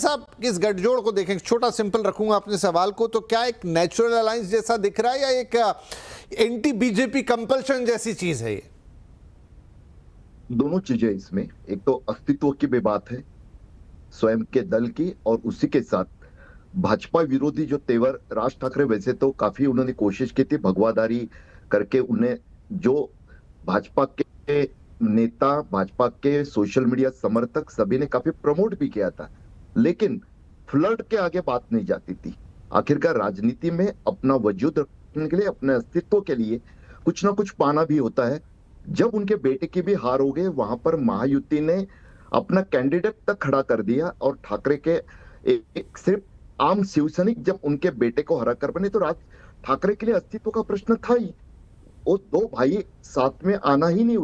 साहब इस गठजोड़ को देखें, छोटा सिंपल रखूंगा अपने सवाल को, तो क्या एक नेचुरल अलायंस जैसा दिख रहा है या एक एंटी बीजेपी कंपल्शन जैसी चीज है ये? दोनों चीजें इसमें, एक तो अस्तित्व की भी बात है स्वयं के दल की, और उसी के साथ भाजपा विरोधी जो तेवर राज ठाकरे, वैसे तो काफी उन्होंने कोशिश की थी भगवादारी करके, उन्हें जो भाजपा के नेता, भाजपा के सोशल मीडिया समर्थक सभी ने काफी प्रमोट भी किया था, लेकिन फ्लर्ट के आगे बात नहीं जाती थी। आखिरकार राजनीति में अपना वजूद रखने के लिए, अपने अस्तित्व के लिए कुछ ना कुछ पाना भी होता है। जब उनके बेटे की भी हार हो गई, वहां पर महायुति ने अपना कैंडिडेट तक खड़ा कर दिया, और ठाकरे के एक सिर्फ आम शिवसैनिक जब उनके बेटे को हरा कर बने, तो राज ठाकरे के लिए अस्तित्व का प्रश्न था ही। वो दो भाई साथ में आना ही नहीं,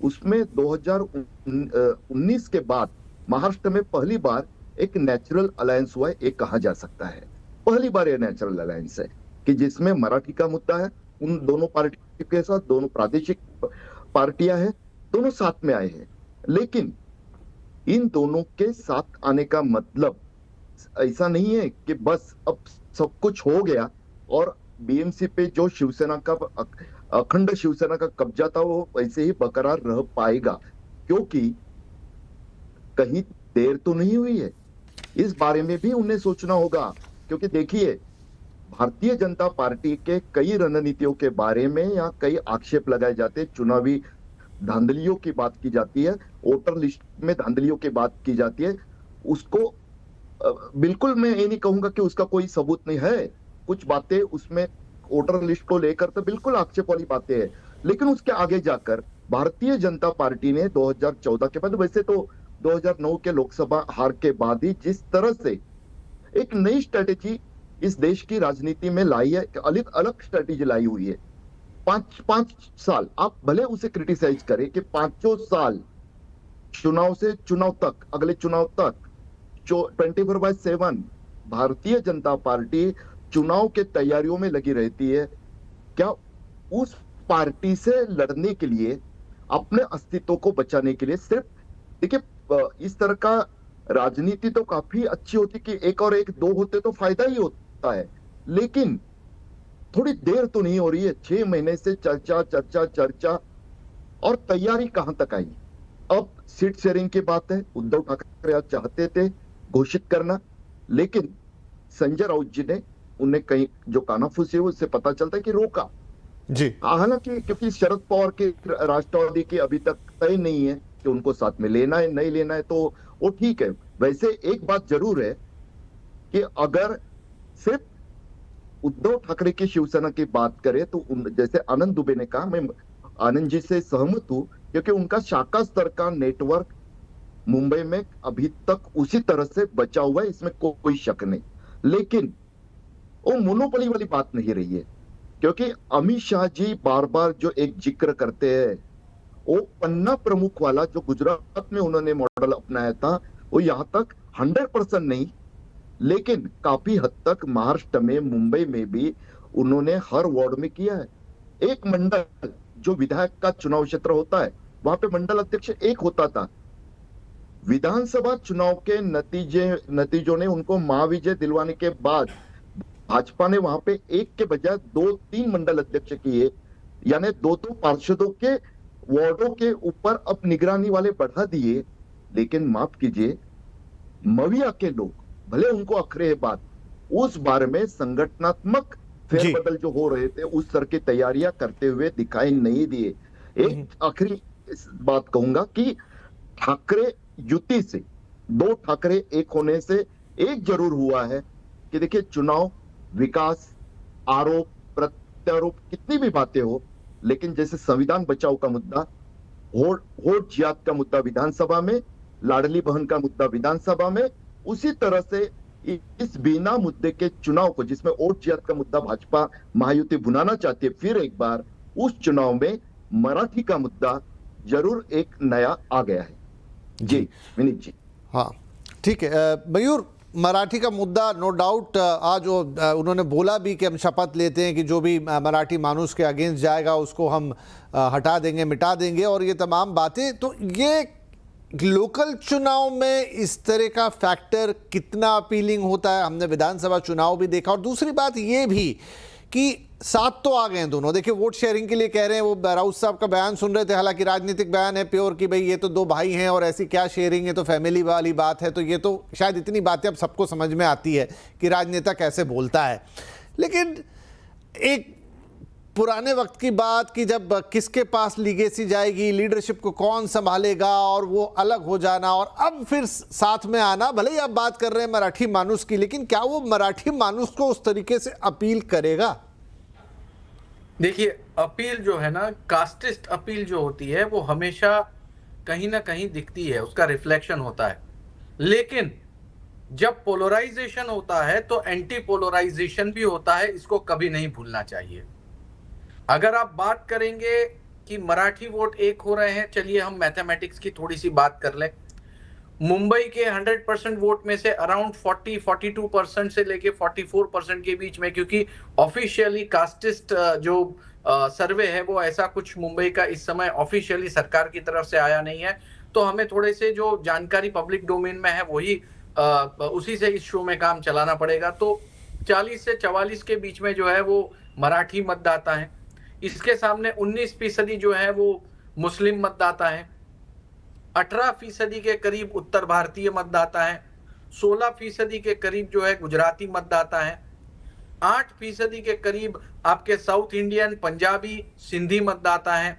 उसमें 2019 के बाद महाराष्ट्र में पहली बार एक नेचुरल अलायंस हुआ है, एक कहा जा सकता है पहली बार ये नेचुरल अलायंस है कि जिसमें मराठी का मुद्दा है, उन दोनों पार्टी के साथ, दोनों प्रादेशिक पार्टियां हैं, दोनों साथ में आए हैं। लेकिन इन दोनों के साथ आने का मतलब ऐसा नहीं है कि बस अब सब कुछ हो गया और बीएमसी पे जो शिवसेना का अखंड शिवसेना का कब्जा था वो वैसे ही बरकरार रह पाएगा, क्योंकि कहीं देर तो नहीं हुई है। इस बारे में भी उन्हें सोचना होगा, क्योंकि देखिए भारतीय जनता पार्टी के कई रणनीतियों के बारे में या कई आक्षेप लगाए जाते हैं, चुनावी धांधलियों की बात की जाती है, वोटर लिस्ट में धांधलियों की बात की जाती है। उसको बिल्कुल मैं ये नहीं कहूंगा कि उसका कोई सबूत नहीं है, कुछ बातें उसमें वोटर लिस्ट को लेकर तो बिल्कुल आक्षेप वाली बातें हैं, लेकिन उसके आगे जाकर भारतीय जनता पार्टी ने 2014 के बाद, वैसे तो 2009 के लोकसभा हार के बाद ही जिस तरह से एक नई स्ट्रेटेजी इस देश की राजनीति में लाई है, अलग अलग स्ट्रेटेजी लाई हुई है। पांच साल आप भले उसे क्रिटिसाइज करें कि पांचों साल चुनाव से चुनाव तक, अगले चुनाव तक 24/7 भारतीय जनता पार्टी चुनाव के तैयारियों में लगी रहती है। क्या उस पार्टी से लड़ने के लिए, अपने अस्तित्व को बचाने के लिए, सिर्फ देखिए इस तरह का राजनीति तो काफी अच्छी होती कि एक और एक दो होते तो फायदा ही होता है, लेकिन थोड़ी देर तो नहीं हो रही है। 6 महीने से चर्चा चर्चा चर्चा, और तैयारी कहां तक आई? अब सीट शेयरिंग की बात है, उद्धव ठाकरे आज चाहते थे घोषित करना, लेकिन संजय राउत जी ने उन्हें कहीं जो कानाफूसी है उससे पता चलता है कि रोका जी। हालांकि क्योंकि शरद पवार के राष्ट्रवादी की अभी तक तय नहीं है कि उनको साथ में लेना है नहीं लेना है, तो वो ठीक है। वैसे एक बात जरूर है कि अगर सिर्फ उद्धव ठाकरे की शिवसेना की बात करें तो जैसे आनंद दुबे ने कहा, मैं आनंद जी से सहमत हूं, क्योंकि उनका शाखा स्तर का नेटवर्क मुंबई में अभी तक उसी तरह से बचा हुआ है, इसमें कोई शक नहीं। लेकिन वो मोनोपोली वाली बात नहीं रही है, क्योंकि अमित शाह जी बार बार जो एक जिक्र करते हैं, वो पन्ना प्रमुख वाला जो गुजरात में उन्होंने मॉडल अपनाया था, वो यहां तक 100% नहीं, लेकिन काफी हद तक महाराष्ट्र में, मुंबई में भी उन्होंने हर वार्ड में किया है। एक मंडल जो विधायक का चुनाव क्षेत्र होता है, वहां पे मंडल अध्यक्ष एक होता था। विधानसभा चुनाव के नतीजों ने उनको महाविजय दिलवाने के बाद भाजपा ने वहां पे एक के बजाय 2-3 मंडल अध्यक्ष किए, यानी 2 पार्षदों के वार्डों के ऊपर अब निगरानी वाले बढ़ा दिए। लेकिन माफ कीजिए, मविया के लोग, भले उनको अखरे है बात, उस बारे में संगठनात्मक फेरबदल जो हो रहे थे उस तरह की तैयारियां करते हुए दिखाई नहीं दिए। एक आखिरी बात कहूंगा कि ठाकरे युति से, 2 ठाकरे एक होने से एक जरूर हुआ है कि देखिए चुनाव, विकास, आरोप प्रत्यारोप, कितनी भी बातें हो, लेकिन जैसे संविधान बचाओ का मुद्दा, वोट जिहाद का मुद्दा विधानसभा में, लाडली बहन का मुद्दा विधानसभा में, उसी तरह से इस बिना मुद्दे के चुनाव को, जिसमें वोट जिहाद का मुद्दा भाजपा महायुति भुनाना चाहती है, फिर एक बार उस चुनाव में मराठी का मुद्दा जरूर एक नया आ गया है। जी विनीत जी। हाँ ठीक है मयूर, मराठी का मुद्दा नो डाउट आज उन्होंने बोला भी कि हम शपथ लेते हैं कि जो भी मराठी मानुस के अगेंस्ट जाएगा उसको हम हटा देंगे, मिटा देंगे, और ये तमाम बातें। तो ये लोकल चुनाव में इस तरह का फैक्टर कितना अपीलिंग होता है? हमने विधानसभा चुनाव भी देखा। और दूसरी बात ये भी कि साथ तो आ गए हैं दोनों। देखिए, वोट शेयरिंग के लिए कह रहे हैं, वो राउत साहब का बयान सुन रहे थे, हालांकि राजनीतिक बयान है प्योर कि भाई ये तो दो भाई हैं और ऐसी क्या शेयरिंग है, तो फैमिली वाली बात है। तो ये तो शायद इतनी बातें अब सबको समझ में आती है कि राजनेता कैसे बोलता है। लेकिन एक पुराने वक्त की बात कि जब किसके पास लीगेसी जाएगी, लीडरशिप को कौन संभालेगा, और वो अलग हो जाना और अब फिर साथ में आना। भले ही आप बात कर रहे हैं मराठी मानुस की, लेकिन क्या वो मराठी मानुस को उस तरीके से अपील करेगा? देखिए, अपील जो है ना, कास्टिस्ट अपील जो होती है वो हमेशा कहीं ना कहीं दिखती है, उसका रिफ्लेक्शन होता है। लेकिन जब पोलराइजेशन होता है तो एंटी पोलराइजेशन भी होता है, इसको कभी नहीं भूलना चाहिए। अगर आप बात करेंगे कि मराठी वोट एक हो रहे हैं, चलिए हम मैथमेटिक्स की थोड़ी सी बात कर लें। मुंबई के 100% वोट में से अराउंड 42% से लेके 44% के बीच में, क्योंकि ऑफिशियली कास्टिस्ट जो सर्वे है वो ऐसा कुछ मुंबई का इस समय ऑफिशियली सरकार की तरफ से आया नहीं है, तो हमें थोड़े से जो जानकारी पब्लिक डोमेन में है वही उसी से इस शो में काम चलाना पड़ेगा। तो 40 से 44 के बीच में जो है वो मराठी मतदाता है। इसके सामने 19% जो है वो मुस्लिम मतदाता है, 18% के करीब उत्तर भारतीय मतदाता है, 16% के करीब जो है गुजराती मतदाता है, 8% के करीब आपके साउथ इंडियन, पंजाबी, सिंधी मतदाता है,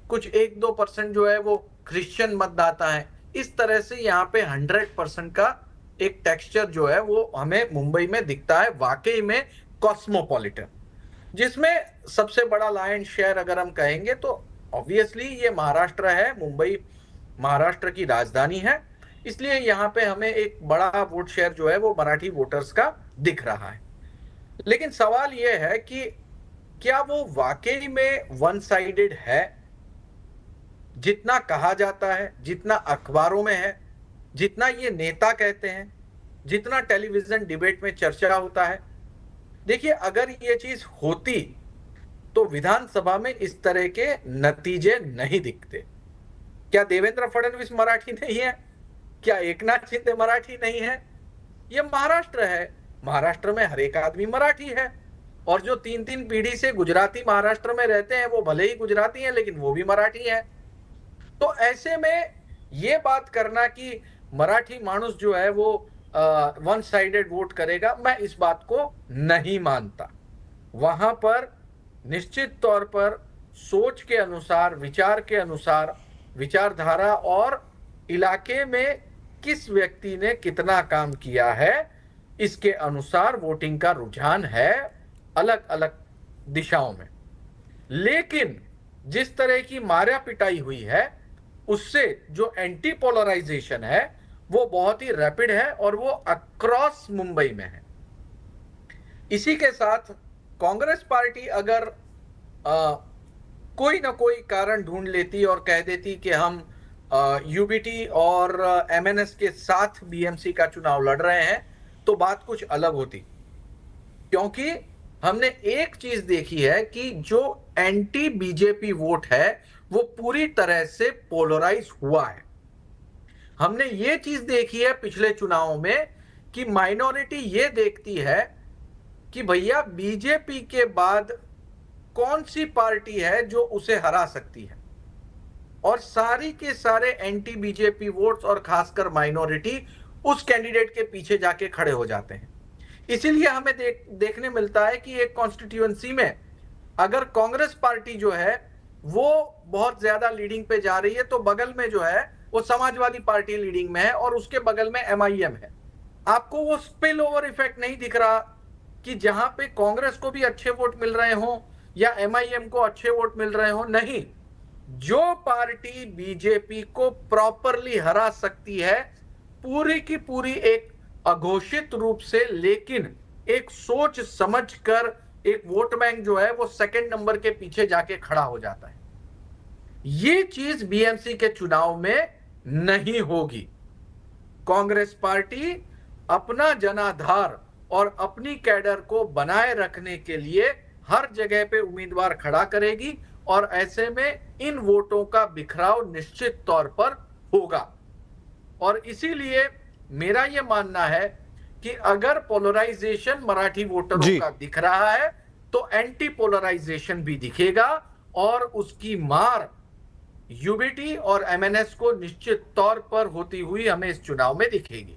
कुछ 1-2% जो है वो क्रिश्चियन मतदाता है। इस तरह से यहाँ पे 100% का एक टेक्सचर जो है वो हमें मुंबई में दिखता है, वाकई में कॉस्मोपॉलिटन, जिसमें सबसे बड़ा लायन शेयर अगर हम कहेंगे तो ऑब्वियसली ये महाराष्ट्र है। मुंबई महाराष्ट्र की राजधानी है, इसलिए यहाँ पे हमें एक बड़ा वोट शेयर जो है वो मराठी वोटर्स का दिख रहा है। लेकिन सवाल यह है कि क्या वो वाकई में वन साइडेड है? जितना कहा जाता है, जितना अखबारों में है, जितना ये नेता कहते हैं, जितना टेलीविजन डिबेट में चर्चा होता है, देखिए अगर ये चीज होती तो विधानसभा में इस तरह के नतीजे नहीं दिखते। क्या देवेंद्र फडणवीस मराठी नहीं है? क्या एकनाथ शिंदे मराठी नहीं है? ये महाराष्ट्र है, महाराष्ट्र में हर एक आदमी मराठी है। और जो 3-3 पीढ़ी से गुजराती महाराष्ट्र में रहते हैं वो भले ही गुजराती हैं लेकिन वो भी मराठी है। तो ऐसे में ये बात करना कि मराठी मानुस जो है वो वन साइडेड वोट करेगा, मैं इस बात को नहीं मानता। वहां पर निश्चित तौर पर सोच के अनुसार, विचार के अनुसार, विचारधारा और इलाके में किस व्यक्ति ने कितना काम किया है, इसके अनुसार वोटिंग का रुझान है अलग अलग दिशाओं में। लेकिन जिस तरह की मारा पिटाई हुई है उससे जो एंटी पोलराइजेशन है वो बहुत ही रैपिड है और वो अक्रॉस मुंबई में है। इसी के साथ कांग्रेस पार्टी अगर कोई ना कोई कारण ढूंढ लेती और कह देती कि हम यूबीटी और एमएनएस के साथ बीएमसी का चुनाव लड़ रहे हैं, तो बात कुछ अलग होती। क्योंकि हमने एक चीज देखी है कि जो एंटी बीजेपी वोट है वो पूरी तरह से पोलराइज हुआ है। हमने ये चीज देखी है पिछले चुनावों में कि माइनॉरिटी ये देखती है कि भैया बीजेपी के बाद कौन सी पार्टी है जो उसे हरा सकती है, और सारी के सारे एंटी बीजेपी वोट्स और खासकर माइनॉरिटी उस कैंडिडेट के पीछे जाके खड़े हो जाते हैं। इसीलिए हमें देखने मिलता है कि एक कॉन्स्टिट्यूएंसी में अगर कांग्रेस पार्टी जो है वो बहुत ज्यादा लीडिंग पे जा रही है तो बगल में जो है वो समाजवादी पार्टी लीडिंग में है और उसके बगल में एमआईएम है। आपको वो स्पिल ओवर इफेक्ट नहीं दिख रहा कि जहां पे कांग्रेस को भी अच्छे वोट मिल रहे हो या एमआईएम को अच्छे वोट मिल रहे हो। नहीं, जो पार्टी बीजेपी को प्रॉपरली हरा सकती है पूरी की पूरी एक अघोषित रूप से, लेकिन एक सोच समझकर एक वोट बैंक जो है वो सेकंड नंबर के पीछे जाके खड़ा हो जाता है। ये चीज बीएमसी के चुनाव में नहीं होगी। कांग्रेस पार्टी अपना जनाधार और अपनी कैडर को बनाए रखने के लिए हर जगह पे उम्मीदवार खड़ा करेगी और ऐसे में इन वोटों का बिखराव निश्चित तौर पर होगा। और इसीलिए मेरा ये मानना है कि अगर पोलराइजेशन मराठी वोटरों का दिख रहा है तो एंटी पोलराइजेशन भी दिखेगा और उसकी मार यूबीटी और एमएनएस को निश्चित तौर पर होती हुई हमें इस चुनाव में दिखेगी।